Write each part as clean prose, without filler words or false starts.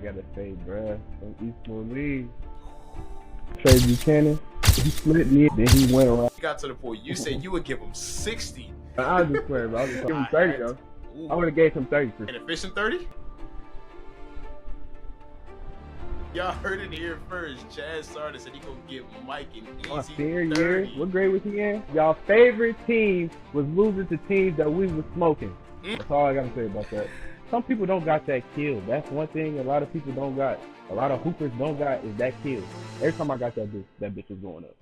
gotta say, bruh, from Eastwood League. Trey Buchanan, he split me, then he went around. He got to the point you said you would give him 60. I was just playing, bro. I was just give him 30, though. I would have gave him 30 for an efficient 30. Y'all heard it here first. Chaz Sardin said he gonna give Mike an easy senior 30. year. What grade was he in? Y'all favorite team was losing to teams that we was smoking. That's all I gotta say about that. Some people don't got that kill. That's one thing a lot of people don't got. A lot of hoopers don't got is that kill. Every time I got that bitch was going up.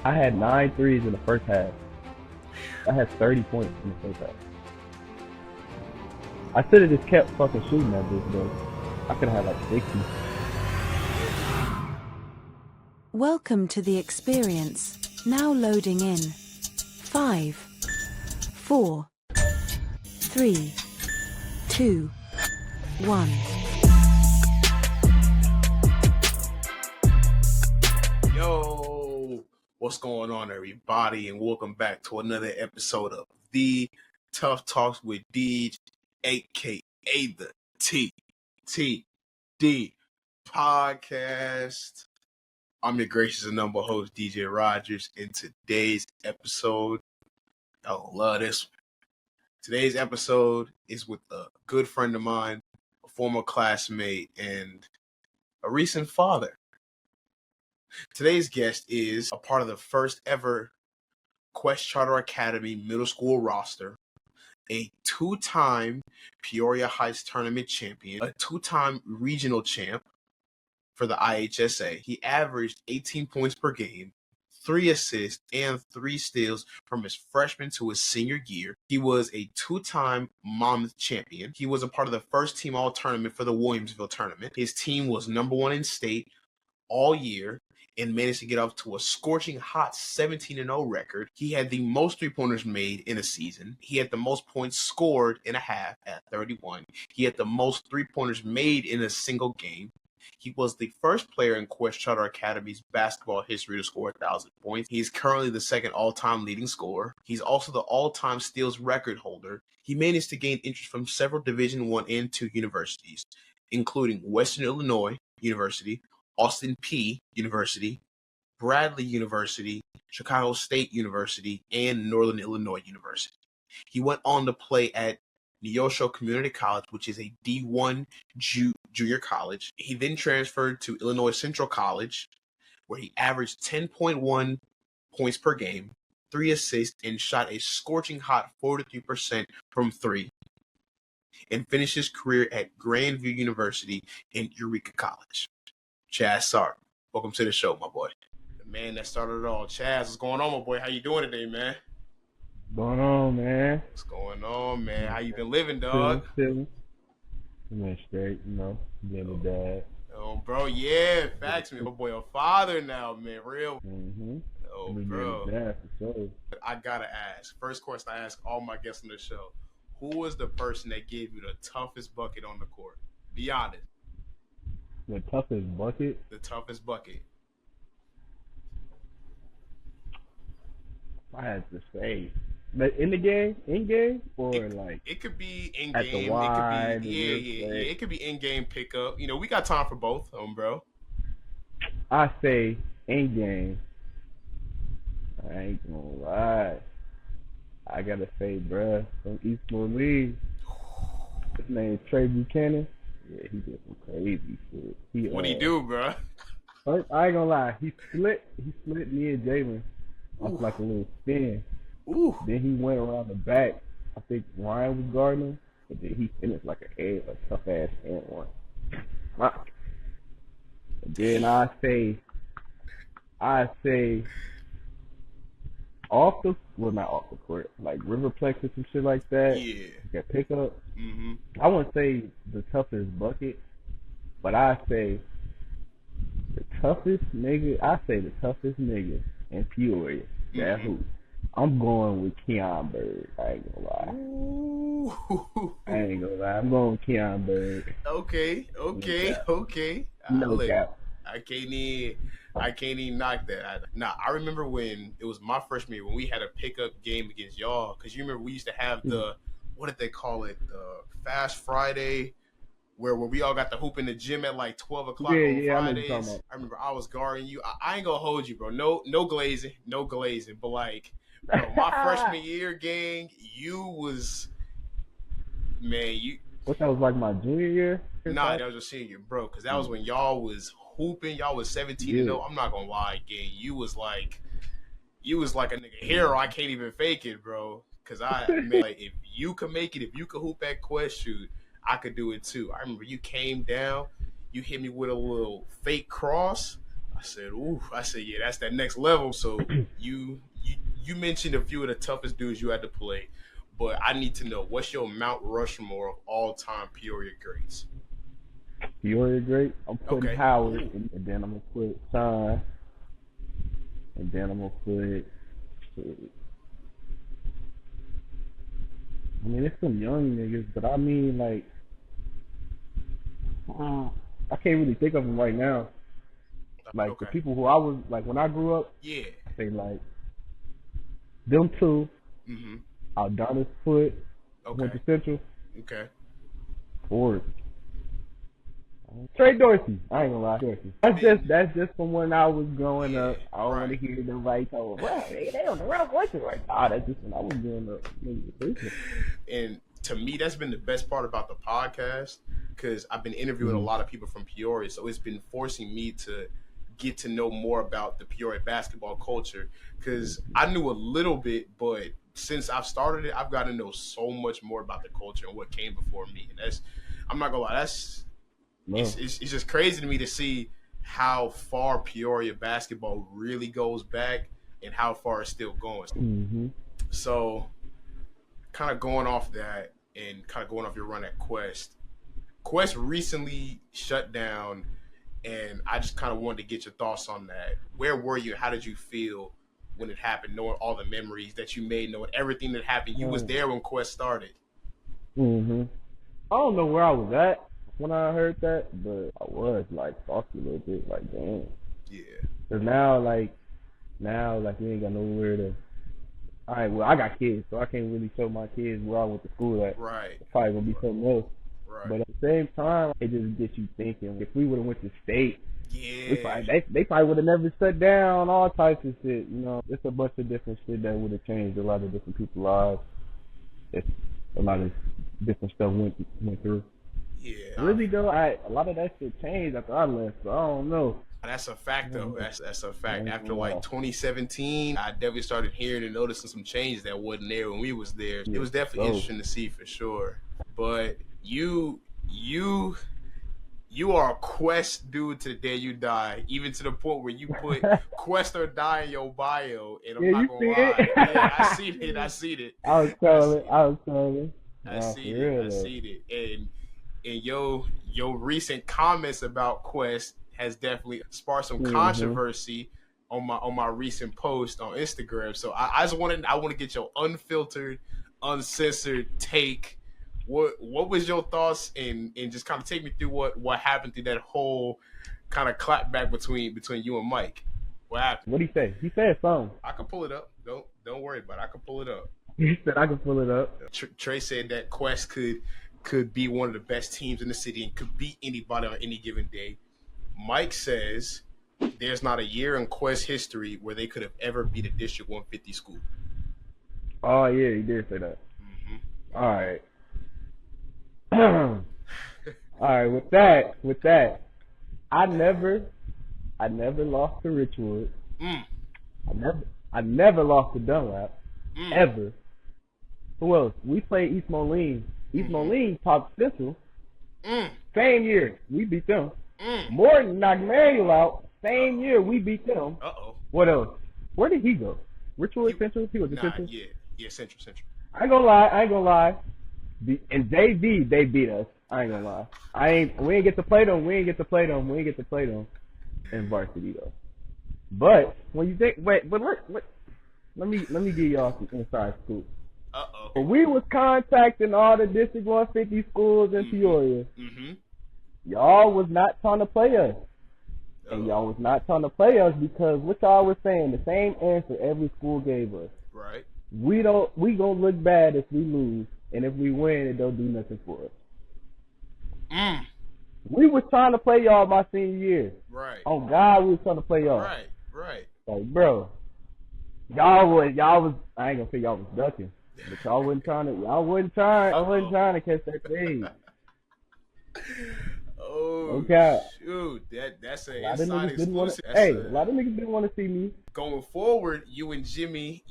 I had 9 threes in the first half. I had 30 points in the first half. I should have just kept fucking shooting that bitch, though. I could have had like 60. Welcome to the experience. Now loading in. 5, 4, 3, 2, 1. Yo, what's going on, everybody, and welcome back to another episode of the Tough Talks with Deej, aka the TTD podcast. I'm your gracious and humble host, DJ Rogers. In today's episode, I love this one. Today's episode is with a good friend of mine, a former classmate, and a recent father. Today's guest is a part of the first ever Quest Charter Academy middle school roster, a 2-time Peoria Heights tournament champion, a 2-time regional champ for the IHSA. He averaged 18 points per game, 3 assists, and 3 steals from his freshman to his senior year. He was a 2-time Monmouth champion. He was a part of the first team all tournament for the Williamsville tournament. His team was number 1 in state all year and managed to get up to a scorching hot 17-0 record. He had the most three-pointers made in a season. He had the most points scored in a half at 31. He had the most three-pointers made in a single game. He was the first player in Quest Charter Academy's basketball history to score 1,000 points. He is currently the second all-time leading scorer. He's also the all-time steals record holder. He managed to gain interest from several Division I and II universities, including Western Illinois University, Austin Peay University, Bradley University, Chicago State University, and Northern Illinois University. He went on to play at Neosho Community College, which is a D1 junior college. He then transferred to Illinois Central College, where he averaged 10.1 points per game, 3 assists, and shot a scorching hot 43% from 3, and finished his career at Grandview University and Eureka College. Chaz Sardin, welcome to the show, my boy. The man that started it all. Chaz, what's going on, my boy? How you doing today, man? What's going on, man? What's going on, man? How you been living, dog? Still. I'm straight, being a dad. Oh, bro, yeah, facts, man. My boy, a father now, man, real. Oh, bro. Dad, for sure. I gotta ask. First question I ask all my guests on the show: who was the person that gave you the toughest bucket on the court? Be honest. The toughest bucket? The toughest bucket. I had to say. But in game, or it could be in at game. The wide, it could be yeah. It could be in game pickup. You know, we got time for both, bro. I say in game. I ain't gonna lie. I gotta say, bruh, from Eastwood League. His name is Trey Buchanan. Yeah, he did some crazy shit. What'd he do, bro? First, I ain't gonna lie. He split me and Jalen off like a little spin. Ooh. Then he went around the back. I think Ryan was guarding him. And then he finished like a tough ass and one. And then I say not off the court, like Riverplex or some shit like that. Yeah. That pickup. Mm-hmm. I wouldn't say the toughest bucket, but I say the toughest nigga in Peoria. That who? I'm going with Keon Bird. I ain't gonna lie. Ooh. I'm going with Keon Bird. Okay. No cap. I can't even knock that. I remember when it was my freshman year when we had a pickup game against y'all, because you remember we used to have the, what did they call it? The Fast Friday where we all got the hoop in the gym at like 12 o'clock Yeah, on yeah, I know what you're talking Fridays. about. I remember I was guarding you. I ain't gonna hold you, bro. No glazing, but like, bro, my freshman year, gang, you was, man, you. What, that was like my junior year? Nah, that was your senior, bro, because that was when y'all was hooping. Y'all was 17-0. I'm not gonna lie, gang. You was like a nigga hero. I can't even fake it, bro. Cause man, like, if you could make it, if you could hoop at Quest, shoot, I could do it too. I remember you came down, you hit me with a little fake cross. I said, ooh. I said, yeah, that's that next level. So you mentioned a few of the toughest dudes you had to play, but I need to know, what's your Mount Rushmore of all time Peoria greats? Peoria great. I'm putting Howard, and then I'm gonna put Sean, and then I'm gonna put. I mean, it's some young niggas, but I mean, like, I can't really think of them right now. Like, the people who I was, like, when I grew up, yeah, I say, like, them two, Aldonis Foot, went to Central. Okay. Ford. Trey Dorsey. I ain't gonna lie. Dorsey. That's just from when I was growing up. I don't want to hear nobody talk, well, they on the wrong question right now. That's just when I was growing up. And to me, that's been the best part about the podcast, because I've been interviewing a lot of people from Peoria, so it's been forcing me to get to know more about the Peoria basketball culture, because I knew a little bit, but since I've started it, I've got to know so much more about the culture and what came before me. And that's, I'm not gonna lie, it's just crazy to me to see how far Peoria basketball really goes back and how far it's still going. So, kind of going off that and kind of going off your run at Quest. Quest recently shut down, and I just kind of wanted to get your thoughts on that. Where were you? How did you feel when it happened, knowing all the memories that you made, knowing everything that happened? You was there when Quest started. I don't know where I was at when I heard that, but I was, like, salty a little bit, like, damn. Yeah. Because now, like, we ain't got nowhere to. All right, well, I got kids, so I can't really show my kids where I went to school at. Right. It's probably going to be something else. Right. But at the same time, it just gets you thinking. If we would have went to state, yeah, they probably would have never shut down all types of shit. You know, it's a bunch of different shit that would have changed a lot of different people's lives. If a lot of different stuff went through. Yeah. Really though, a lot of that shit changed after I left, so I don't know. That's a fact, though. That's a fact. After like 2017, I definitely started hearing and noticing some changes that wasn't there when we was there. It was definitely interesting to see for sure. But you are a Quest dude to the day you die, even to the point where you put Quest or die in your bio, and I'm not gonna lie. Yeah, I seen it. I seen it. I was trolling. I seen it. And your recent comments about Quest has definitely sparked some controversy on my recent post on Instagram. So I want to get your unfiltered, uncensored take. What was your thoughts, and just kind of take me through what happened through that whole kind of clapback between you and Mike? What happened? What'd he say? He said something. I can pull it up. Don't worry about it. I can pull it up. He said I can pull it up. Trey said that Quest could be one of the best teams in the city and could beat anybody on any given day. Mike says there's not a year in Quest history where they could have ever beat a District 150 school. Oh yeah, he did say that. All right. All right. With that, I never lost to Richwood. I never lost to Dunlap. Ever. Who else? We played East Moline. East Moline top Central. Same year, we beat them. Morton knocked Manuel out. Same year, we beat them. What else? Where did he go? Richwood Central? He was at Central? Yeah, Central. I ain't gonna lie. In JV, they beat us. I ain't gonna lie. We ain't get to play them. We ain't get to play them in varsity though. But when you think, let me give y'all some inside scoop. When we was contacting all the District 150 schools in Peoria, y'all was not trying to play us. And y'all was not trying to play us because what y'all was saying, the same answer every school gave us. Right. We gonna look bad if we lose, and if we win, it don't do nothing for us. We was trying to play y'all my senior year. Right. Oh God, we was trying to play y'all. Right. Like, bro, y'all was. I ain't gonna say y'all was ducking, but y'all wasn't trying to catch that thing. Oh, okay. Shoot, that's an A lot of inside niggas didn't want exclusive. to. A lot of niggas didn't want to see me. Going forward, you and Jimmy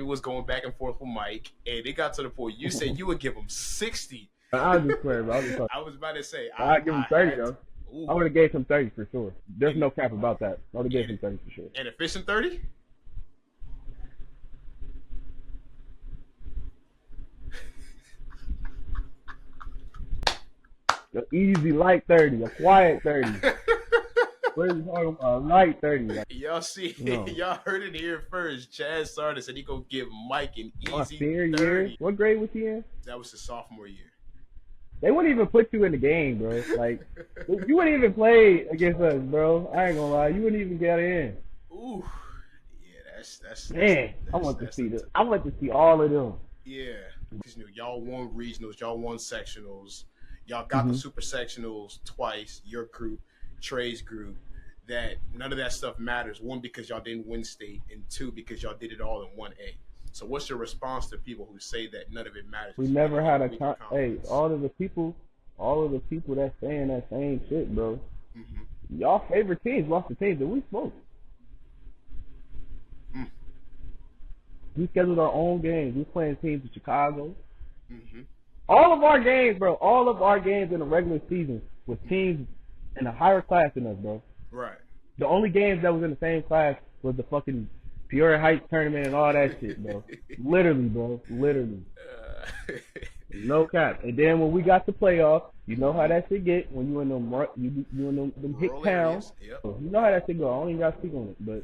was going back and forth with Mike, and it got to the point you said you would give him 60. I was just playing, bro. I was about to say I'd give him 30 though. I would have gave him 30 for sure. There's no cap about that. I would have gave him 30 for sure. And efficient 30? The easy light 30, a quiet 30. What are you talking about? A light 30. Like, y'all see, y'all heard it here first. Chaz Sardin said he gonna give Mike an easy senior 30. Year? What grade was he in? That was his sophomore year. They wouldn't even put you in the game, bro. Like, you wouldn't even play against us, bro. I ain't gonna lie. You wouldn't even get in. Ooh. Yeah, that's man. I want to see this. I want to see all of them. Yeah. Because y'all won regionals, y'all won sectionals, y'all got the super sectionals twice, your group, Trey's group. That none of that stuff matters. One, because y'all didn't win state, and two, because y'all did it all in 1A. So what's your response to people who say that none of it matters? We never had hey, all of the people that saying that same shit, bro. Y'all favorite teams lost the teams that we smoked. We scheduled our own games. We playing teams in Chicago. All of our games, bro. All of our games in the regular season was teams in a higher class than us, bro. Right. The only games that was in the same class was the fucking Peoria Heights tournament and all that shit, bro. Literally, bro. Literally. No cap. And then when we got to playoffs, you know how that shit get when you in them them hit towns. Yep. You know how that shit go. I don't even got to speak on it, but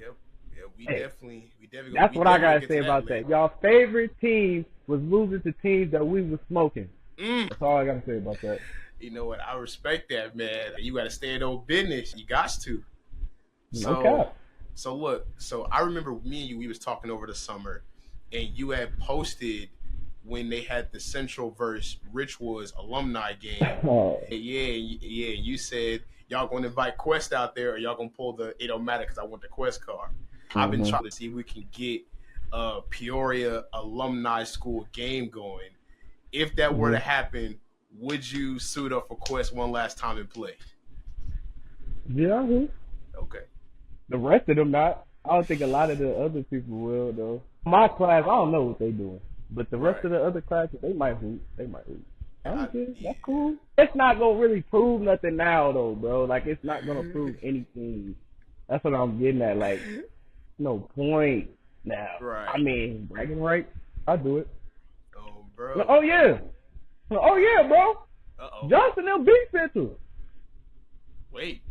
we definitely. That's what I gotta say about that. Y'all favorite team was losing to teams that we was smoking. That's all I gotta say about that. You know what? I respect that, man. You got to stay in old business. You got to. So look. So I remember me and you. We was talking over the summer, and you had posted when they had the Central versus Richwoods alumni game. Yeah. You said y'all gonna invite Quest out there, or y'all gonna pull the it don't matter because I want the Quest card. I've been trying to see if we can get a Peoria alumni school game going. If that were to happen, would you suit up for Quest one last time and play? Yeah, I will. Okay. The rest of them not. I don't think a lot of the other people will, though. My class, I don't know what they doing. But the rest of the other classes, they might hoop. I don't care. That's cool. It's not going to really prove nothing now, though, bro. Like, it's not going to prove anything. That's what I'm getting at. Like, no point now. Right. I mean, bragging rights, I'll do it. Oh, bro. Oh, yeah, bro. Uh-oh. Johnson, them beat Central. Wait.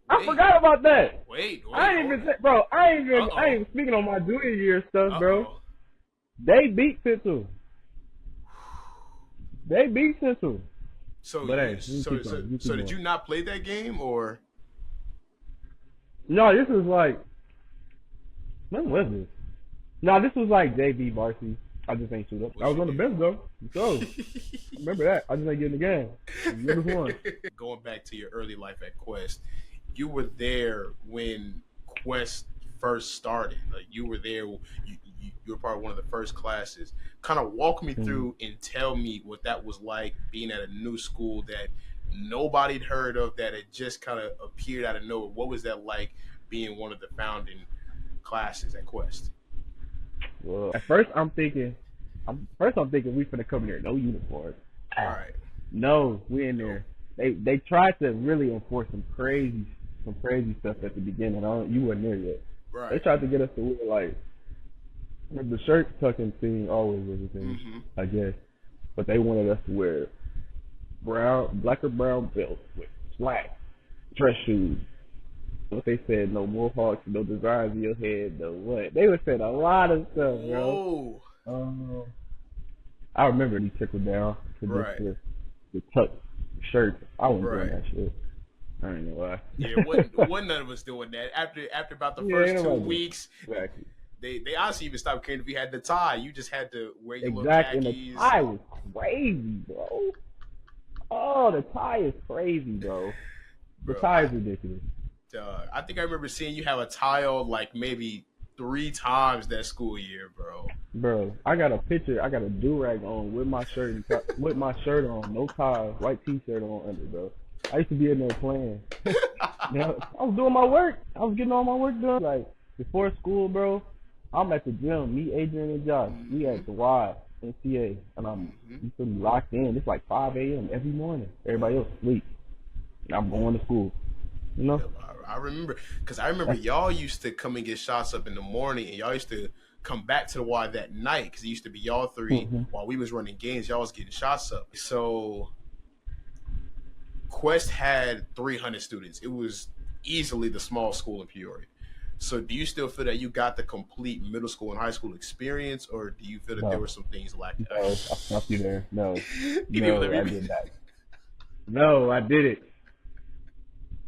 I forgot about that. Wait. I ain't even speaking on my junior year stuff, bro. They beat Central. So, but hey, so did you not play that game, or? No, this was like, when was this? No, this was like JV varsity. I just ain't shoot up. I was on the bench though. So remember that. I just ain't getting the game. This one. Going back to your early life at Quest, you were there when Quest first started. Like, you were there. You were part of one of the first classes. Kind of walk me through and tell me what that was like, being at a new school that nobody'd heard of, that had just kind of appeared out of nowhere. What was that like, being one of the founding classes at Quest? Well, at first I'm thinking we finna come here, no uniforms. All right. No, we in there. They tried to really enforce some crazy stuff at the beginning. You wasn't there yet. Right. They tried to get us to wear like the shirt tucking thing always was a thing, I guess. But they wanted us to wear black or brown belts with slacks, dress shoes. What they said, no mohawks, no designs in your head, no what. They would say a lot of stuff, bro. I remember these trickled down to the tuck shirt. I wasn't doing that shit. I ain't know why. Yeah, wasn't none of us doing that. After about the first 2 weeks, exactly. They honestly even stopped caring if you had the tie. You just had to wear your little khakis. And the tie was crazy, bro. Oh, the tie is crazy, bro. The Bro, tie is ridiculous. I think I remember seeing you have a tie on like maybe 3 times that school year, bro. Bro, I got a picture. I got a do-rag on with my shirt with my shirt on, no tie, white t-shirt on under, bro. I used to be in there playing. I was doing my work. I was getting all my work done. Like, before school, bro, I'm at the gym. Me, Adrian, and Josh. We at the Y in CA. And you feel me, locked in. It's like 5 a.m. every morning. Everybody else sleep. And I'm going to school. You know? I remember, because I remember y'all used to come and get shots up in the morning, and y'all used to come back to the Y that night, because it used to be y'all three while we was running games. Y'all was getting shots up. So Quest had 300 students. It was easily the small school in Peoria. So do you still feel that you got the complete middle school and high school experience, or do you feel that there were some things lacking? No, I stopped you there. No. You No, I did not. No, I did it.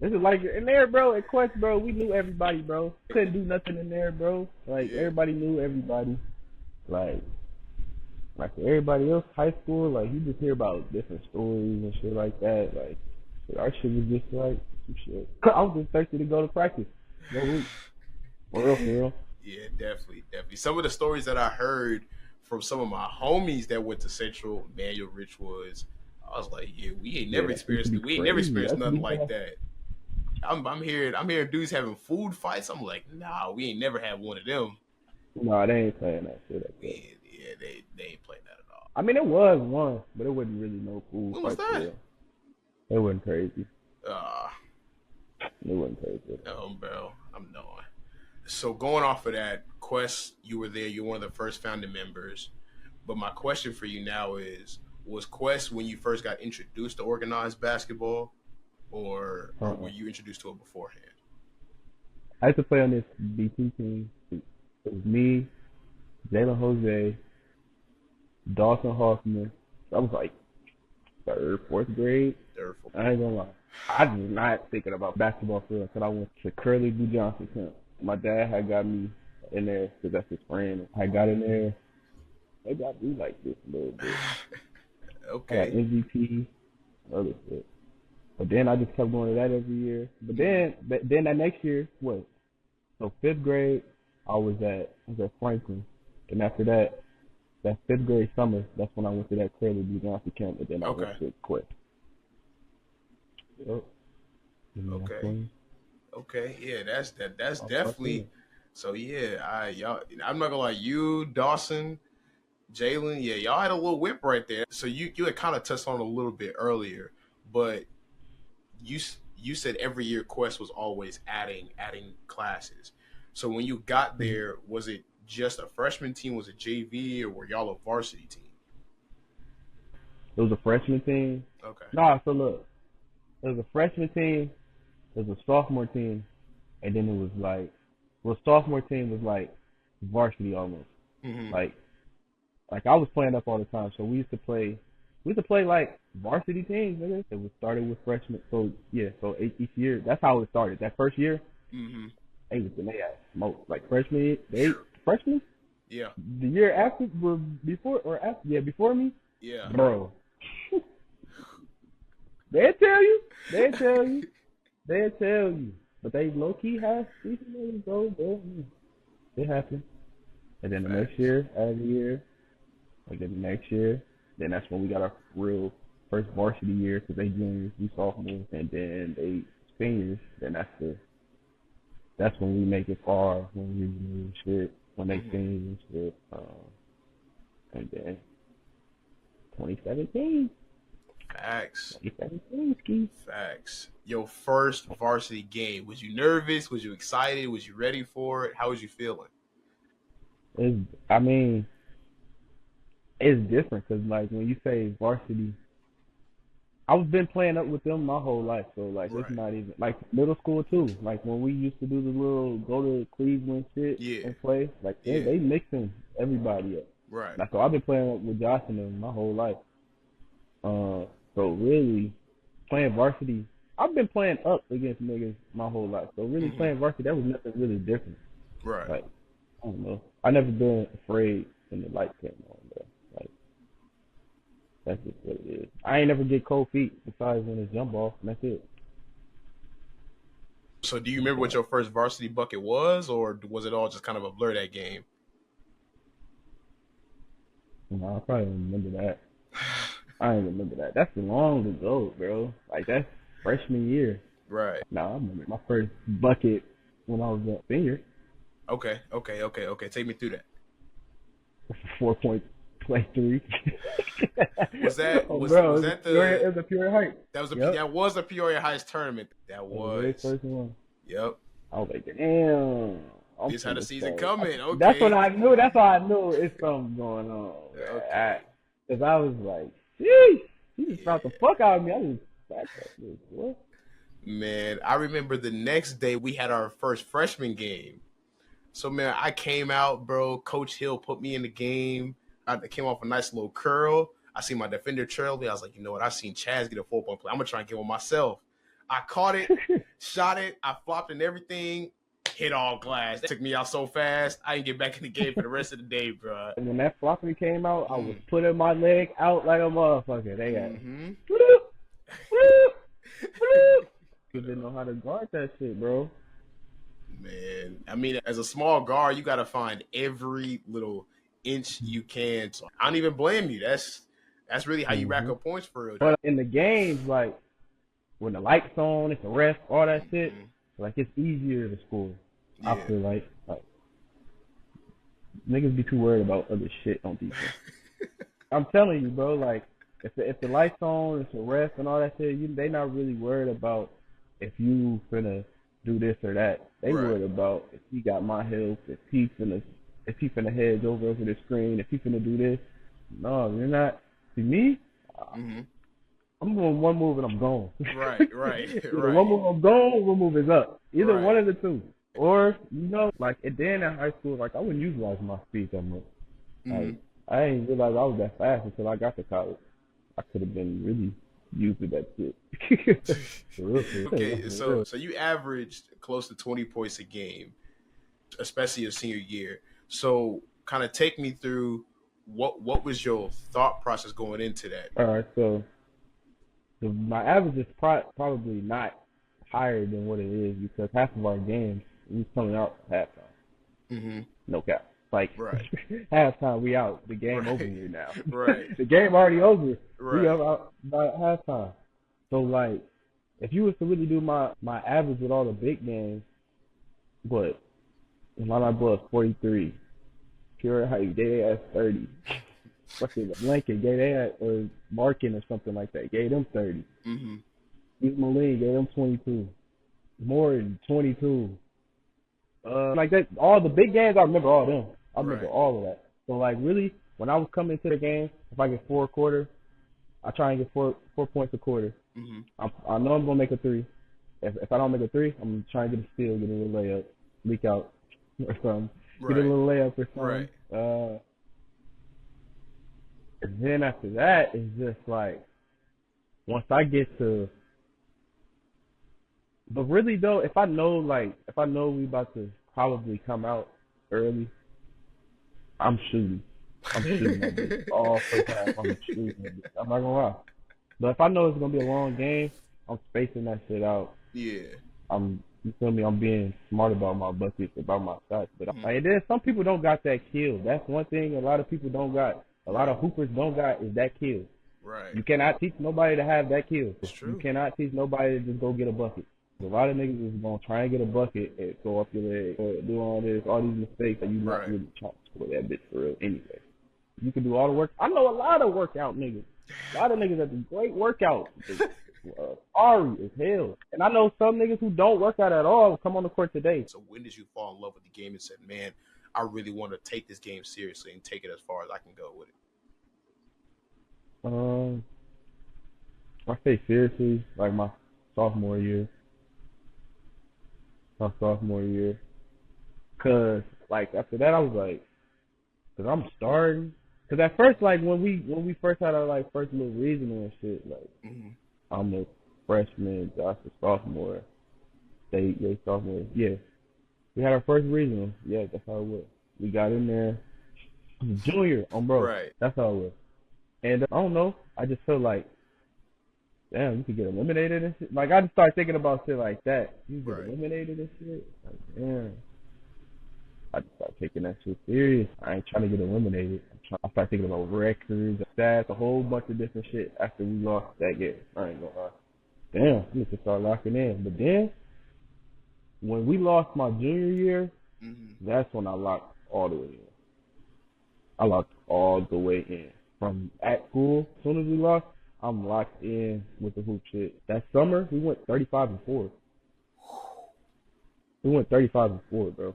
This is like in there, bro. At Quest, bro, we knew everybody, bro. Couldn't do nothing in there, bro. Like everybody knew everybody. Like everybody else, high school, like you just hear about different stories and shit like that. Like our shit was just like some shit. I was just thirsty to go to practice. Go week. For real. Yeah, definitely. Some of the stories that I heard from some of my homies that went to Central, Manuel Richwoods, I was like, yeah, we ain't never experienced nothing like that. I'm hearing dudes having food fights. I'm like, nah, we ain't never had one of them. No, they ain't playing that shit like that. Yeah, they ain't playing that at all. I mean, it was one, but it wasn't really no food When fight. was that? It wasn't crazy. It wasn't crazy. Bro, I'm knowing. So going off of that, Quest, you were there. You're one of the first founding members. But my question for you now is, was Quest when you first got introduced to organized basketball, or were you introduced to it beforehand? I used to play on this BT team. It was me, Jalen Jose, Dawson Hoffman. I was like third, fourth grade. I ain't gonna lie. I was not thinking about basketball for real until I went to Curly B. Johnson camp. My dad had got me in there because that's his friend. I got in there. They got me like this a little bit. Okay. I got MVP, other shit. But then I just kept going to that every year. But then that next year, what? So 5th grade, I was at Franklin. And after that 5th grade summer, that's when I went to that Curly B. Johnson camp. And then I went to Quest. Yep. Okay. Yeah, that's definitely. So yeah, I'm not gonna lie, you, Dawson, Jalen, yeah, y'all had a little whip right there. So you had kind of touched on it a little bit earlier, but you said every year Quest was always adding classes. So when you got there, was it just a freshman team? Was it JV, or were y'all a varsity team? It was a freshman team. Okay. Nah, so look, it was a freshman team, it was a sophomore team, and then it was like, sophomore team was like varsity almost. Mm-hmm. Like I was playing up all the time, so we used to play like varsity teams. Nigga. It was started with freshmen. So yeah, so each year, that's how it started. That first year, they had smoked. Like freshman, freshmen. Yeah. The year after, before me. Yeah. Bro. They'll tell you. But they low key have decent names, bro. It happened. And then the next year, every year, like then the next year, then that's when we got our real first varsity year, because they juniors, we sophomores, and then they seniors. Then that's when we make it far, when we move shit, when they seniors and shit. And then 2017. Facts. 2017 ski. Facts. Your first varsity game. Was you nervous? Was you excited? Was you ready for it? How was you feeling? It's different, because like when you say varsity, I've been playing up with them my whole life, so like It's not even like middle school too. Like when we used to do the little go to Cleveland shit and play, like they mixing everybody up. Right. Like, so I've been playing up with Josh and them my whole life. So really playing varsity, I've been playing up against niggas my whole life. So really playing varsity, that was nothing really different. Right. Like, I don't know. I never been afraid when the light came on, bro. Like, That's just what it is. I ain't never get cold feet besides when it's jump off, and that's it. So do you remember what your first varsity bucket was, or was it all just kind of a blur that game? No, I probably don't remember that. I ain't remember that. That's long ago, bro. Like, that's freshman year. Right. No, I remember my first bucket when I was a senior. Okay. Take me through that. 4-point play three. Was that It was a Peoria Heights. That was a Peoria Heights tournament. That was the very first one. Yep. I was like, damn. This had a season coming. Okay. That's what I knew. That's how I knew it's something going on. Okay. Because I was like, sheesh, he just dropped the fuck out of me. I was like, what? Man, I remember the next day we had our first freshman game. So, man, I came out, bro. Coach Hill put me in the game. I came off a nice little curl. I seen my defender trail me. I was like, you know what? I seen Chaz get a 4-point play. I'm going to try and get one myself. I caught it, shot it. I flopped and everything. Hit all glass. That took me out so fast. I didn't get back in the game for the rest of the day, bro. And when that flopping came out, I was putting my leg out like a motherfucker. They got You didn't know how to guard that shit, bro. Man, I mean, as a small guard, you got to find every little inch you can. So I don't even blame you. That's really how you rack up points for real. But in the games, like, when the lights on, it's a ref, all that shit, like, it's easier to score. Yeah. I feel like niggas be too worried about other shit on defense. I'm telling you, bro, like, if the lights on, it's a ref and all that shit, they not really worried about if you finna do this or that. They worried about if he got my help, if he finna hedge over the screen, if he finna do this. No, you're not. See me? I'm doing one move and I'm gone. Right. Either one move I'm gone, one move is up. Either one of the two. Or, like, then in high school, like, I wouldn't utilize my speed that much. Like, I didn't realize I was that fast until I got to college. I could have been really using that shit. For real. Okay, so you averaged close to 20 points a game, especially your senior year. So kind of take me through what was your thought process going into that? All right, so my average is probably not higher than what it is because half of our games we coming out at halftime. No cap. Like, halftime, we out. The game over here now. The game already over. We out by halftime. So, like, if you was to really do my average with all the big games, what? My boy 43. Pure Height, they had 30. Fucking Lincoln, gave they had, or Markin or something like that, gave them 30. East Moline gave them 22. More than 22. Like that, all the big games, I remember all of them. I remember all of that. So, like, really, when I was coming to the game, if I get 4 a quarter, I try and get 4 points a quarter. I know I'm gonna make a 3. If I don't make a 3, I'm trying to get a steal, get a little layup, leak out or something, get a little layup or something. And then after that, it's just like once I get to. But really though, if I know we about to probably come out early, I'm shooting. I'm shooting that bitch all first half. I'm shooting that bitch. I'm not gonna lie. But if I know it's gonna be a long game, I'm spacing that shit out. Yeah. You feel me? I'm being smart about my buckets, about my shots. But and then some people don't got that kill. That's one thing a lot of people don't got. A lot of hoopers don't got is that kill. Right. You cannot teach nobody to have that kill. It's true. You cannot teach nobody to just go get a bucket. A lot of niggas is gonna try and get a bucket and go up your leg or do all these mistakes, and you not really trying to score that bitch for real anyway. You can do all the work. I know a lot of workout niggas. A lot of niggas that do great workouts. Sorry as hell. And I know some niggas who don't work out at all come on the court today. So when did you fall in love with the game and said, man, I really want to take this game seriously and take it as far as I can go with it? I say seriously, like my sophomore year. Cause like after that I was like, cause I'm starting. Cause at first, like when we first had our like first little regional and shit, like I'm a freshman, Josh a sophomore, they sophomore. Yeah, we had our first regional. Yeah, that's how it was. We got in there. I was a junior, bro. Right. That's how it was. And I don't know. I just feel like, damn, you could get eliminated and shit. Like I just started thinking about shit like that. You get Right. eliminated and shit. Like, damn. I just started taking that shit serious. I ain't trying to get eliminated. I started thinking about records, stats, a whole bunch of different shit after we lost that game. I ain't gonna lie. Damn, we need to start locking in. But then, when we lost my junior year, Mm-hmm. that's when I locked all the way in. I locked all the way in. From at school, as soon as we lost, I'm locked in with the hoop shit. That summer, we went 35-4. We went 35-4, bro.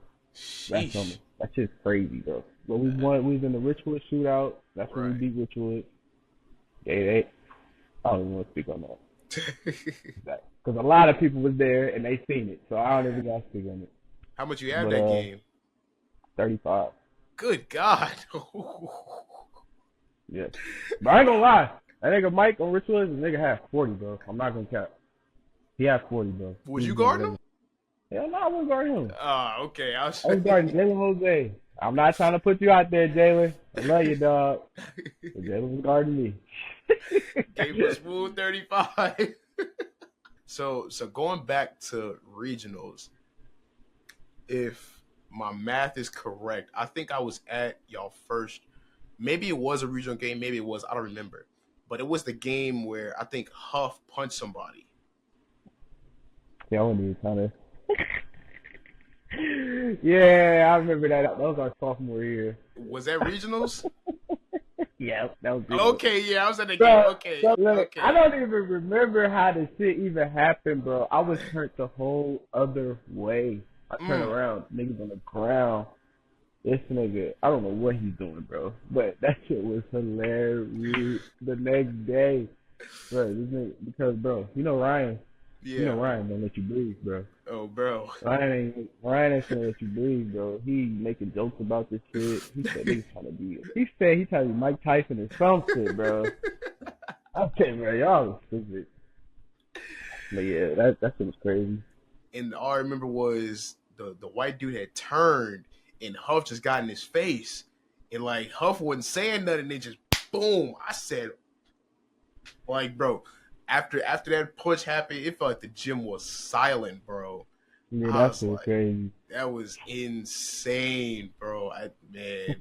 That summer. Sheesh. That shit's crazy, bro. But we won. We was in the Richwood shootout. That's when Right. we beat Richwood. They. I don't even want to speak on that. Because a lot of people was there and they seen it. So I don't even got to speak on it. How much you have But that game? 35. Good God. Yeah. But I ain't gonna lie. That nigga Mike on Richwood, the nigga had 40, bro. I'm not gonna cap. He had 40, bro. Was you guarding him? Hell no, I wasn't guarding him. Okay. I was guarding Jalen Jose. I'm not trying to put you out there, Jalen. I love you, dog. But Jalen was guarding me. Gave us smooth 35. So going back to regionals, if my math is correct, I think I was at y'all first. Maybe it was a regional game, maybe it was, I don't remember. But it was the game where I think Huff punched somebody. Yeah, I wasn't even trying to. Yeah, I remember that. That was our sophomore year. Was that regionals? Yeah, that was good. Okay, yeah, I was at the game. Okay, So, look, okay. I don't even remember how the shit even happened, bro. I was turned the whole other way. I turned around, niggas on the ground. This nigga, I don't know what he's doing, bro. But that shit was hilarious the next day. Bro, this nigga, because, bro, you know Ryan. Yeah. You know Ryan don't let you breathe, bro. Oh, bro. Ryan ain't gonna let you breathe, bro. He making jokes about this shit. He said niggas trying to be. He said he trying to be Mike Tyson or some shit, bro. I'm saying, bro, y'all was stupid. But yeah, that shit was crazy. And all I remember was the white dude had turned and Huff just got in his face. And like Huff wasn't saying nothing, they just boom. I said, like, bro, after that punch happened, it felt like the gym was silent, bro. Yeah, that shit was crazy. That was insane, bro. I ain't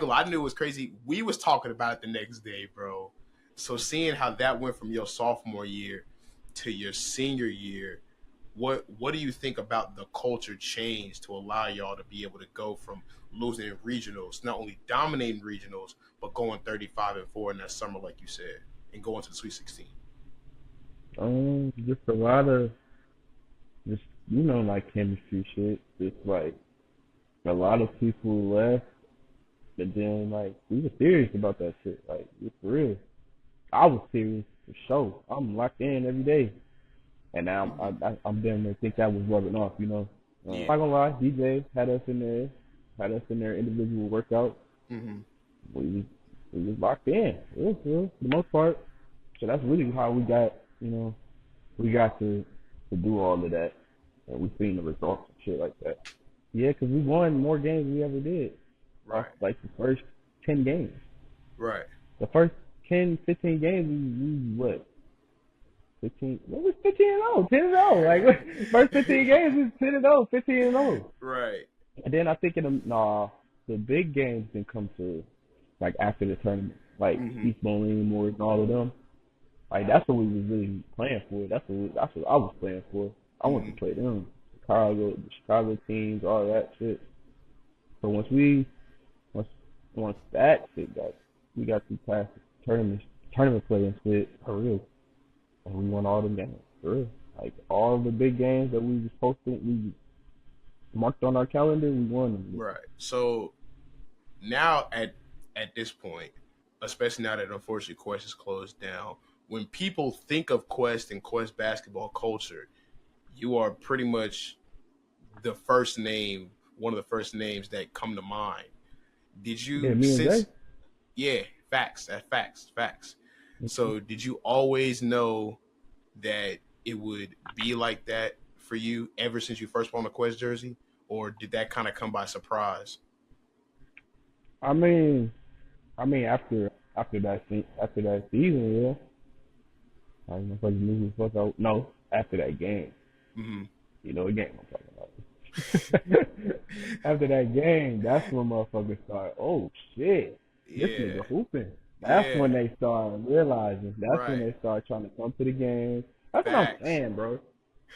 gonna lie, I knew it was crazy. We was talking about it the next day, bro. So seeing how that went from your sophomore year to your senior year, what do you think about the culture change to allow y'all to be able to go from losing in regionals, not only dominating regionals, but going 35-4 in that summer, like you said, and going to the Sweet 16? Just a lot of, just, you know, like chemistry shit. Just like a lot of people left, but then like we were serious about that shit. Like it's real. I was serious for sure. I'm locked in every day, and now I'm damn near think that was rubbing off. You know, Yeah. I'm not gonna lie. DJ had us in their individual workouts. Mm-hmm. We was locked in. Yeah, for the most part. So that's really how we got. You know, we got to do all of that, and we seen the results and shit like that. Yeah, because we won more games than we ever did. Right. Like the first 10 games. Right. The first 10, 15 games, we what? 15? What was 15-0? 10-0. Like, first 15 games was 10-0, 15-0. Right. And then I think the big games didn't come to, like, after the tournament. Like, East Moline, Morris, and all of them. Like, that's what we was really playing for. That's what I was playing for. I wanted to play them. The Chicago teams, all that shit. So once that shit we got through past the tournament play and shit, for real. And we won all the games, for real. Like, all the big games that we was supposed to, we marked on our calendar, we won them. Right. So now at this point, especially now that unfortunately Quest is closed down, when people think of Quest and Quest basketball culture, you are pretty much the first name, one of the first names that come to mind. Did you facts. So did you always know that it would be like that for you ever since you first put on the Quest jersey, or did that kind of come by surprise? I mean, after after that season, yeah. I motherfuckers knew who the fuck I. No, after that game. Mm-hmm. You know the game I'm talking about. After that game, that's when motherfuckers start. Oh shit, this Yeah. nigga hooping. That's when they start realizing. That's when Right. they start trying to come to the game. That's what I'm Facts. saying, bro.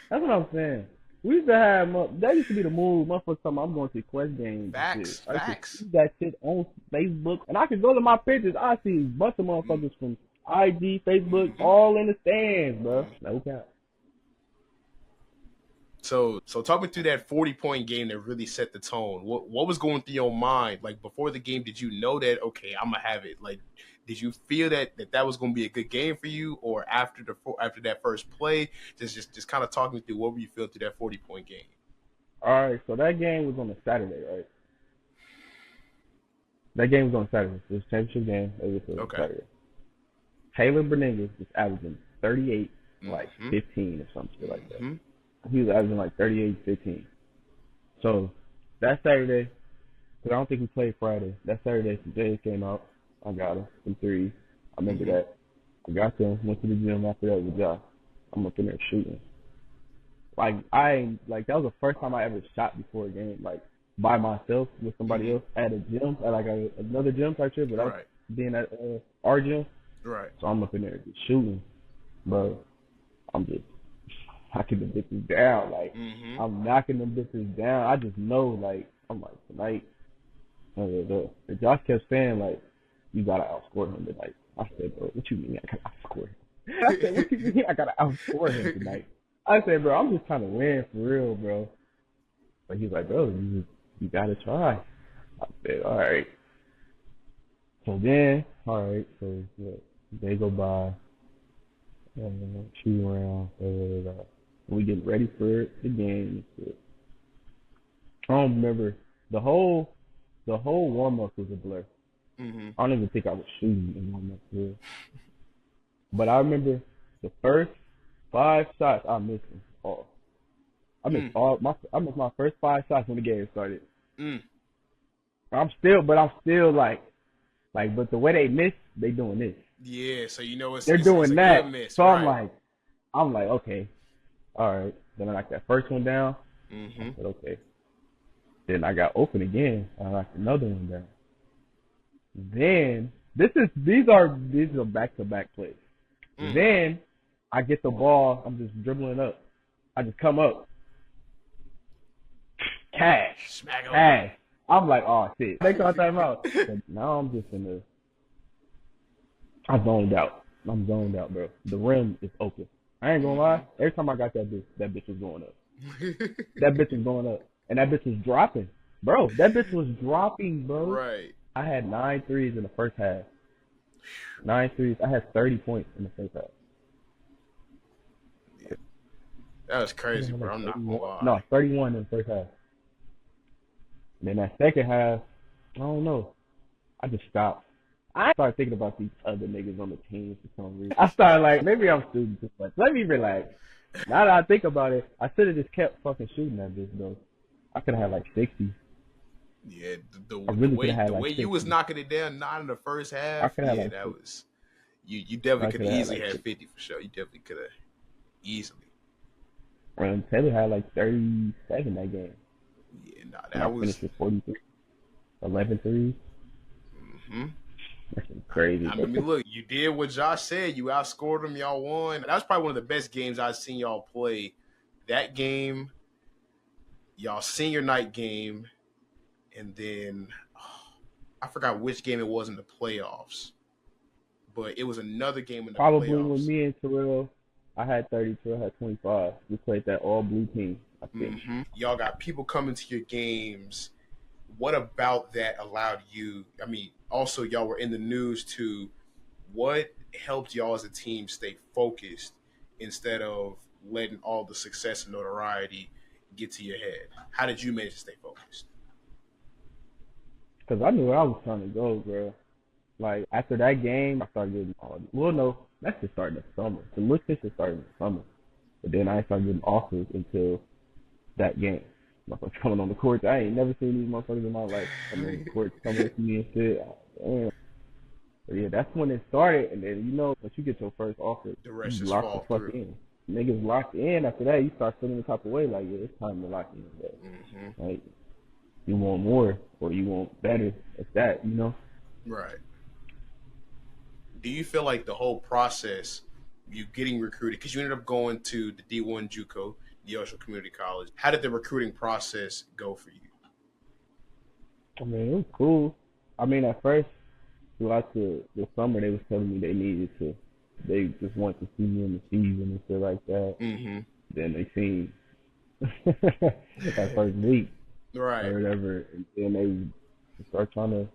That's what I'm saying. We used to have that used to be the move. Motherfuckers talking, I'm going to Quest games. Facts. I used Facts. to see that shit on Facebook, and I could go to my pictures. I see a bunch of motherfuckers from IG, Facebook, all in the stands, bro. No cap. So talk me through that 40-point game that really set the tone. What was going through your mind? Like before the game, did you know that okay, I'm gonna have it? Like, did you feel that was gonna be a good game for you, or after that first play, just kind of talk me through what were you feeling through that 40-point game? All right, so that game was on a Saturday, right? That game was on Saturday. It was a championship game. It was on Saturday. Taylor Berningis was averaging 38, like 15 or something like that. He was averaging like 38, 15. So that Saturday, because I don't think we played Friday. That Saturday, some J's came out. I got him some threes. I remember that. I got them. Went to the gym after that with Josh. I'm up in there shooting. Like that was the first time I ever shot before a game, like by myself with somebody else at a gym, at like another gym type shit, but I was being at our gym. Right. So I'm up in there just shooting, but I'm just knocking the bitches down. Like I'm knocking them bitches down. I just know, like I'm like tonight. The Josh kept saying like, you gotta outscore him tonight. I said, bro, what you mean I gotta outscore him? I said, what you mean I gotta outscore him tonight? I said, bro, I'm just trying to win for real, bro. But he's like, bro, you gotta try. I said, all right. So then, all right, so yeah, they go by, shooting around, we getting ready for the game. I don't remember the whole warm up was a blur. I don't even think I was shooting in warm up here, but I remember the first 5 shots I missed them all. I missed my first 5 shots when the game started. I'm still like, but the way they miss, they doing this. Yeah, so you know they're doing a that. Good miss, so right. I'm like, okay, all right. Then I knocked that first one down. I said, okay. Then I got open again. I knocked another one down. Then these are back-to-back plays. Then I get the ball. I'm just dribbling up. I just come up. Cash. I'm like, oh shit. They call time out. Now I'm just I'm zoned out. Bro. The rim is open. I ain't gonna lie. Every time I got that bitch was going up. That bitch was going up. And that bitch was dropping. Bro, that bitch was dropping, bro. Right. I had 9 threes in the first half. 9 threes. I had 30 points in the first half. Yeah. That was crazy, bro. I'm not gonna lie. No, 31 in the first half. And then that second half, I don't know. I just stopped. I started thinking about these other niggas on the team for some reason. I started like, maybe I'm shooting too much. Let me relax. Now that I think about it, I should have just kept fucking shooting that bitch, though. I could have had like 60. Yeah, the way you was knocking it down, not in the first half, that was you definitely could have easily had 50 for sure. You definitely could have easily. And Taylor had like 37 that game. Yeah, that was finished with 43, 11 threes. That's crazy. I mean, look, you did what Josh said. You outscored them. Y'all won. That was probably one of the best games I've seen y'all play. That game, y'all senior night game. And then I forgot which game it was in the playoffs, but it was another game in the playoffs. Probably with me and Terrell, I had 32, I had 25. We played that all blue team, I think. Y'all got people coming to your games. What about that allowed you? I mean, also y'all were in the news too. What helped y'all as a team stay focused instead of letting all the success and notoriety get to your head? How did you manage to stay focused? Because I knew where I was trying to go, bro. Like, after that game, I started getting that's just starting the summer. The look just started in the summer. But then I started getting offers until that game. Motherfuckers coming on the court. I ain't never seen these motherfuckers in my life coming on the court, coming to me and shit. Damn. But yeah, that's when it started. And then, once you get your first offer, The rest you just lock the fall fuck through. in. Niggas locked in. After that, you start feeling the type of way. Like, yeah, it's time to lock in. But, like, you want more or you want better at that. Right. Do you feel like the whole process, you getting recruited, because you ended up going to the D1 JUCO, the Ocean Community College. How did the recruiting process go for you? I mean, it was cool. I mean, at first, throughout the summer, they was telling me they just wanted to see me in the season and shit like that. Mm-hmm. Then they seen that first week Right. or whatever, and then they start trying to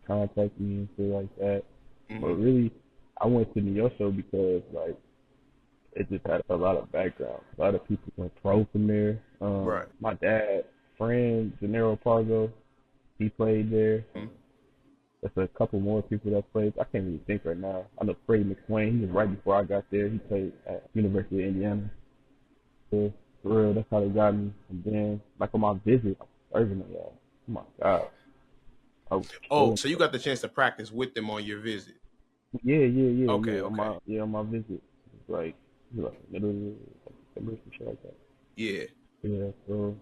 contact me and shit like that. Mm-hmm. But really, I went to New York because like it just had a lot of background. A lot of people went pro from there. Right. My dad, friend, Gennaro Pargo, he played there. Mm-hmm. There's a couple more people that played. I can't really think right now. I know Freddie McSwain. He was right before I got there. He played at University of Indiana. So, for real, that's how they got me. And then, like on my visit, I was serving them, y'all. Oh my God. So you got the chance to practice with them on your visit? Yeah. Okay. On my visit, it's like middle of September, some shit like that. Yeah. Yeah. So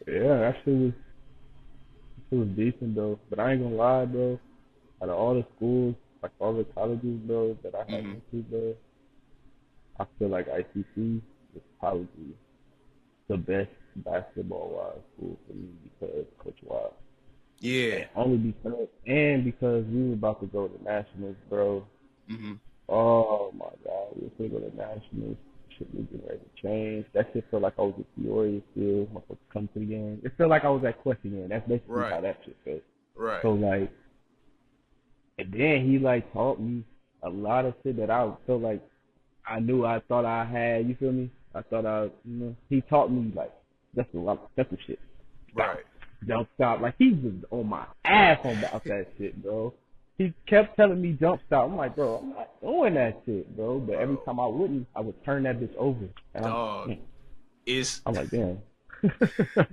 yeah, actually it was decent though. But I ain't gonna lie, bro. Out of all the schools, like all the colleges, bro, that I had went to, bro, I feel like ICC is probably the best basketball-wise school for me because Coach Wise. Yeah. And because we were about to go to nationals, bro. Mm-hmm. Oh my God, we were going to go to nationals. Shit was getting ready to change. That shit felt like I was at Peoria still. My folks come to the game. It felt like I was at Quest again. That's basically how that shit felt. Right. So like, and then he like taught me a lot of shit that I felt like I knew I thought I had. You feel me? I thought he taught me like just a lot of simple shit. Right. Jump stop. Like he was on my ass about that shit, bro. He kept telling me jump stop. I'm like, bro, I'm not doing that shit, bro. But every time I wouldn't, I would turn that bitch over. And I'm like, damn.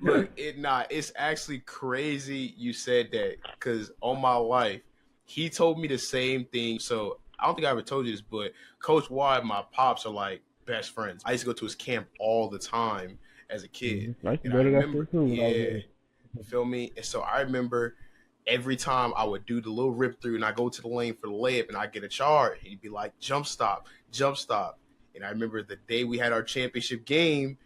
Look, it's actually crazy you said that because all my life, he told me the same thing. So I don't think I ever told you this, but Coach Y, my pops are like best friends. I used to go to his camp all the time as a kid. Mm-hmm. And I remember, you feel me? And so I remember every time I would do the little rip through and I go to the lane for the layup and I get a charge, he'd be like, jump stop. And I remember the day we had our championship game,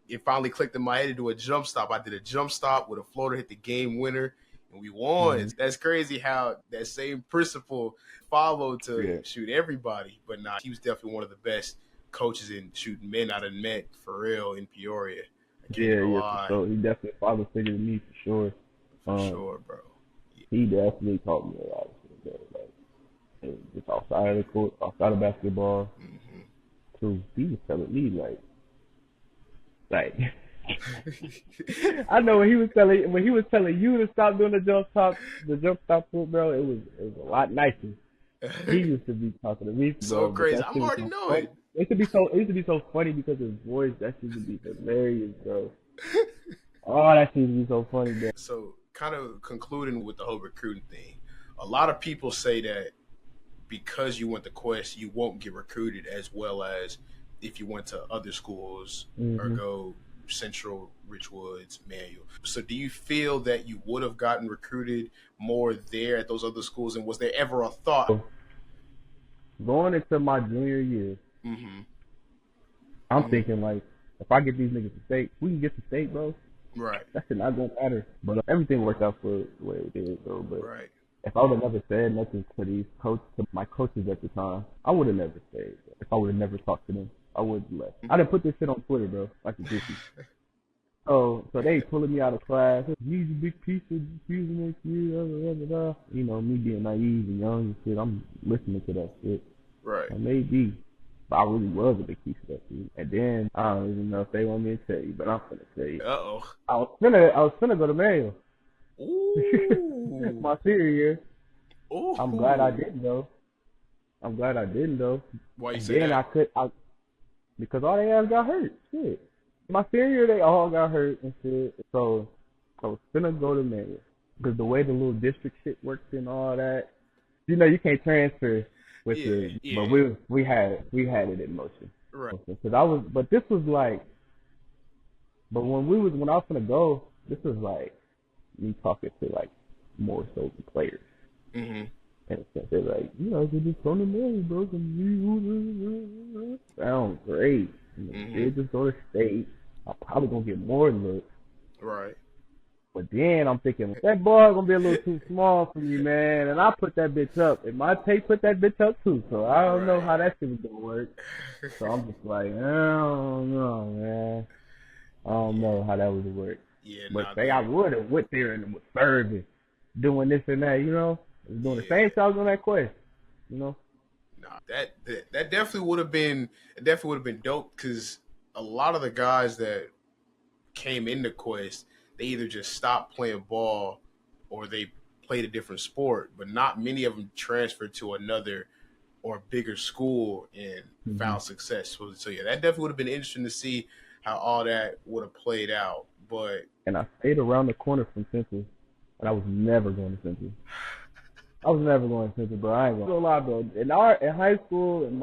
it finally clicked in my head to do a jump stop. I did a jump stop with a floater, hit the game winner, and we won. Mm-hmm. That's crazy how that same principle followed to shoot everybody. But he was definitely one of the best coaches in shooting men I'd met for real in Peoria. Yeah. So he definitely father figure to me for sure. For sure, bro. Yeah. He definitely taught me a lot of shit, bro. Like just outside of the court, outside of basketball. Mm-hmm. So he was telling me like I know when he was telling you to stop doing the jump stop, bro, it was a lot nicer. He used to be talking to me, bro. So crazy. I'm already knowing. It used to be so funny because his voice. That used to be hilarious, bro. Oh, that used to be so funny, bro. So, kind of concluding with the whole recruiting thing, a lot of people say that because you went to Quest, you won't get recruited as well as if you went to other schools or go Central, Richwoods, Manual. So do you feel that you would have gotten recruited more there at those other schools? And was there ever a thought? Going into my junior year, I'm thinking like, if I get these niggas to state, we can get to state, bro. Right. That shit not gonna matter. But everything worked out for the way it did, bro. But if I would have never said nothing to my coaches at the time, I would have never stayed. If I would have never talked to them, I would have left. I didn't put this shit on Twitter, bro, like a goofy. So they pulling me out of class. He's a big piece of fusion next year, blah, blah, blah. You know, me being naive and young and shit, I'm listening to that shit. Right. And maybe, but I really was a big piece of that shit. And then, I don't even know if they want me to tell you, but I'm finna tell you. Uh-oh. I was finna go to Mayo. Ooh. My senior year. Ooh. I'm glad I didn't, though. Why you say that? Because all they ass got hurt. Shit. My senior year, they all got hurt and shit. So I was finna go to Mayo. Because the way the little district shit works and all that, You know, you can't transfer with Yeah, the, yeah. but we had it in motion. Right. Because but this was like, but when I was gonna go, this was like me talking to like more so the players. Mm-hmm. And they're like, you know, they just go to Mary, bro. Sounds great. They just go to state. I'm probably gonna get more looks. Right. But then I'm thinking, that boy gonna be a little too small for me, man. And I put that bitch up. And my tape put that bitch up too. So I don't know how that shit was gonna work. So I'm just like, I don't know, man. I don't know how that would work. Yeah, But say I would have went there and was serving, doing this and that, you know, doing the same stuff on that quest, you know. Nah, that definitely would have been dope because a lot of the guys that came into Quest, they either just stopped playing ball or they played a different sport, but not many of them transferred to another or bigger school and found success. So yeah, that definitely would have been interesting to see how all that would have played out. But I stayed around the corner from Central, and I was never going to Central. I was never going to Central, bro. I ain't gonna lie, bro. In high school, in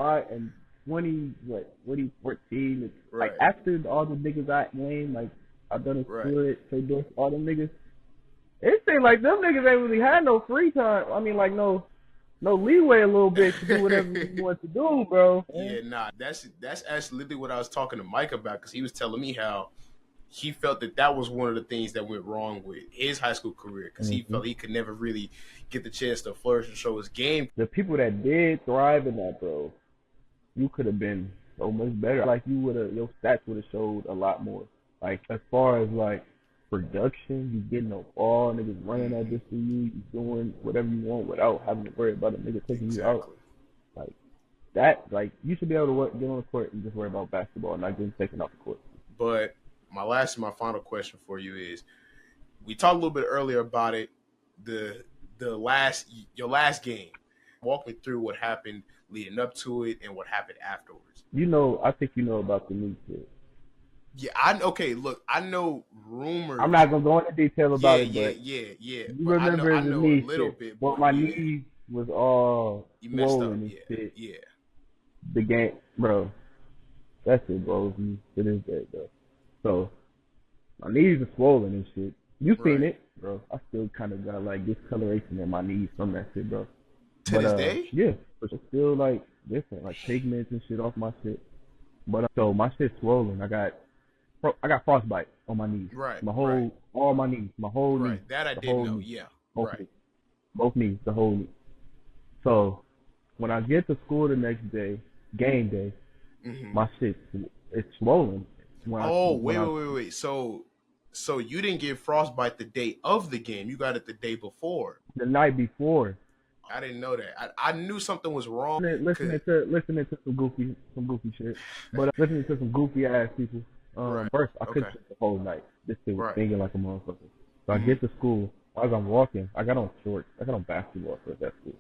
2014, like after all the niggas I named, like I done a Stewart, Trey Dorf, all them niggas. It seemed like them niggas ain't really had no free time. I mean, like no leeway a little bit to do whatever you want to do, bro. Yeah, nah, that's actually literally what I was talking to Mike about because he was telling me how he felt that was one of the things that went wrong with his high school career because he felt he could never really get the chance to flourish and show his game. The people that did thrive in that, bro, you could have been so much better. Like your stats would have showed a lot more. Like as far as like production, you getting no ball, niggas running that bitch for you, you doing whatever you want without having to worry about a nigga taking you out. Like that, like you should be able to get on the court and just worry about basketball and not getting taken off the court. But my final question for you is: we talked a little bit earlier about it, your last game. Walk me through what happened leading up to it and what happened afterwards. You know, I think you know about the knee shit. Yeah, look, I know rumors. I'm not gonna go into detail about it, but yeah. You remember I know the knee a little shit. bit. But my knee was all swollen and shit. Yeah. The game, bro. That shit blows me to this day, bro. So my knees are swollen and shit. You seen it, bro. I still kind of got like discoloration in my knees from that shit, bro. To this day? Yeah, but it's still like different, like pigments and shit off my shit. But so my shit's swollen. I got frostbite on my knees. Right. All my knees, my whole knee. Right. That I didn't know. Yeah. Both knees, the whole knee. So when I get to school the next day, game day, my shit it's swollen. Wait. So you didn't get frostbite the day of the game. You got it the day before. The night before. I didn't know that. I knew something was wrong. Listening to some goofy shit, but listening to some goofy ass people. First, I couldn't sleep the whole night. This shit was stinging like a motherfucker. So I get to school. As I'm walking, I got on shorts. I got on basketball shorts at school.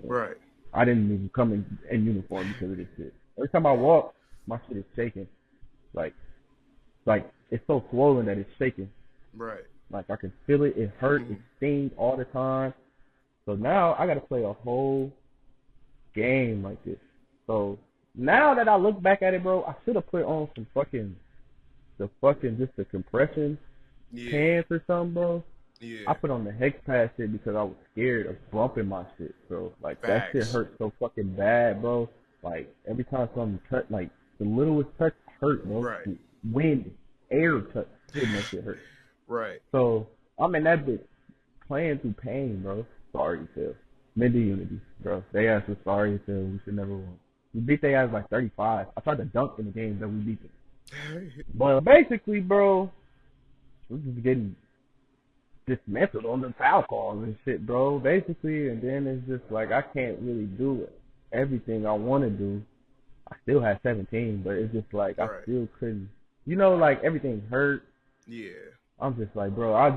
Right. I didn't even come in uniform because of this shit. Every time I walk, my shit is shaking. Like it's so swollen that it's shaking. Right. Like I can feel it. It hurts. It stings all the time. So now I got to play a whole game like this. So now that I look back at it, bro, I should have put on some just the compression pants or something, bro. Yeah. I put on the hex pad shit because I was scared of bumping my shit, bro. Like that shit hurt so fucking bad, bro. Like every time something touch, like the littlest touch hurt, bro. Right. Wind, air touch, that shit hurt. Right. So I'm in that bitch playing through pain, bro. Sorry, Phil. Mindy Unity, bro. They asked us sorry, Phil. We should never won. We beat their ass like 35. I tried to dunk in the game that we beat them. But basically, bro, we're just getting dismantled on the foul calls and shit, bro. Basically, and then it's just like I can't really do everything I want to do. I still had 17, but it's just like I still couldn't. You know, like everything hurt. Yeah. I'm just like, bro, I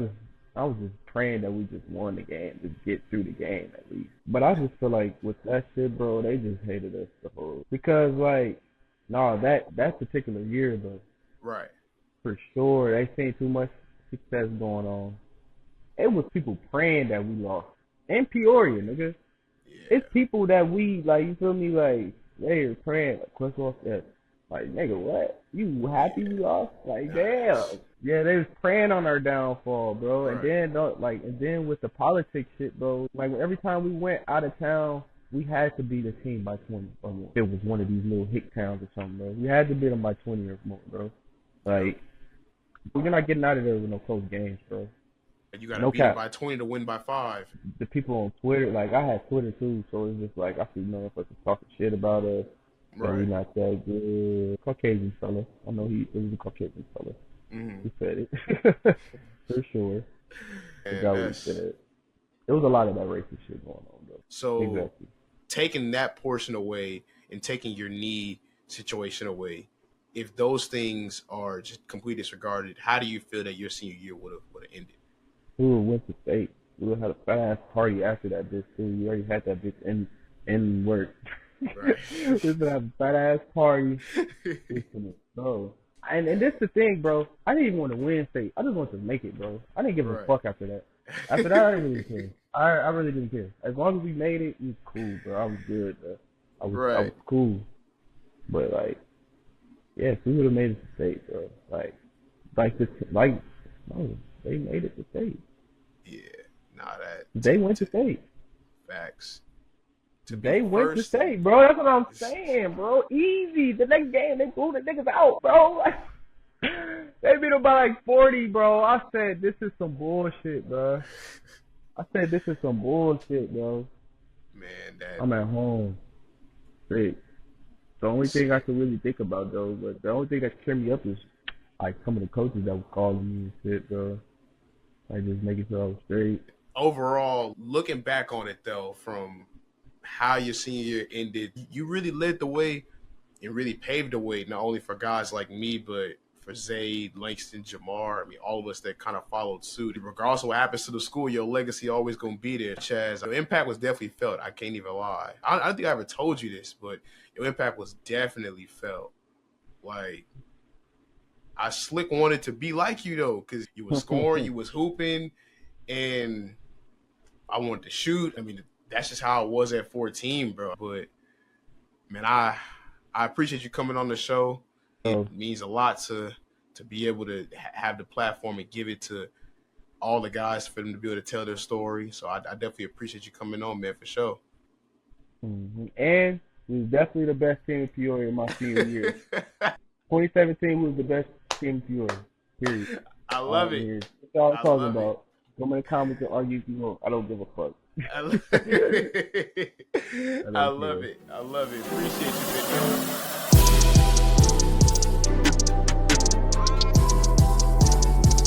was just praying that we just won the game, to get through the game at least. But I just feel like with that shit, bro, they just hated us the whole. Because like, that particular year, though. Right. For sure, they seen too much success going on. It was people praying that we lost. In Peoria, nigga. It's people that we like. You feel me? Like they are praying. Like, quick off that. Like, nigga, what? You happy we lost? Like, damn. Yeah, they was praying on our downfall, bro. Right. And then, and then with the politics shit, bro. Like, every time we went out of town, we had to beat a team by 20 or more. It was one of these little hick towns or something, bro. We had to beat them by 20 or more, bro. Like, we're not getting out of there with no close games, bro. You got to beat it by 20 to win by 5. The people on Twitter, like, I had Twitter too, so it's just like, I see motherfuckers talking shit about us. Right. We're not that good. Caucasian fella. I know it was a Caucasian fella. Mm-hmm. He said it. For sure. Forgot what he said. There was a lot of that racist shit going on, though. So, exactly. Taking that portion away and taking your knee situation away, if those things are just completely disregarded, how do you feel that your senior year would have ended? We would have went to state. We would have had a fast party after that bitch, too. You already had that bitch in work. Right. We would have a fat ass party. So, and this the thing, bro. I didn't even want to win state. I just wanted to make it, bro. I didn't give a fuck after that. After that, I didn't really care. I really didn't care. As long as we made it, it was cool, bro. I was good, bro. I was cool. But like, yes, we would have made it to state, bro. No, they made it to state. Yeah, they went to state. Facts. They went to state, bro. That's what I'm saying, bro. Easy. The next game, they blew the niggas out, bro. They beat them by like 40, bro. I said, this is some bullshit, bro. Man, I'm at home. Straight. The only thing I can really think about, though, but the only thing that cheered me up is like some of the coaches that were calling me and shit, bro. Like just making sure I was straight. Overall, looking back on it, though, from how your senior year ended, you really led the way and really paved the way, not only for guys like me, but for Zayd, Langston, Jamar. I mean, all of us that kind of followed suit. Regardless of what happens to the school, your legacy always going to be there, Chaz. The impact was definitely felt. I can't even lie. I don't think I ever told you this, but your impact was definitely felt. Like, I slick wanted to be like you, though, because you was scoring, you was hooping, and I wanted to shoot. I mean, that's just how it was at 14, bro. But, man, I appreciate you coming on the show. It means a lot to be able to have the platform and give it to all the guys for them to be able to tell their story. So I definitely appreciate you coming on, man, for sure. Mm-hmm. And we was definitely the best team in Peoria in my senior year. 2017 was the best team in Peoria, period. I love it. That's all I'm talking about. Come in the comments and argue if you want. I don't give a fuck. I love it. I love it. Appreciate you, man.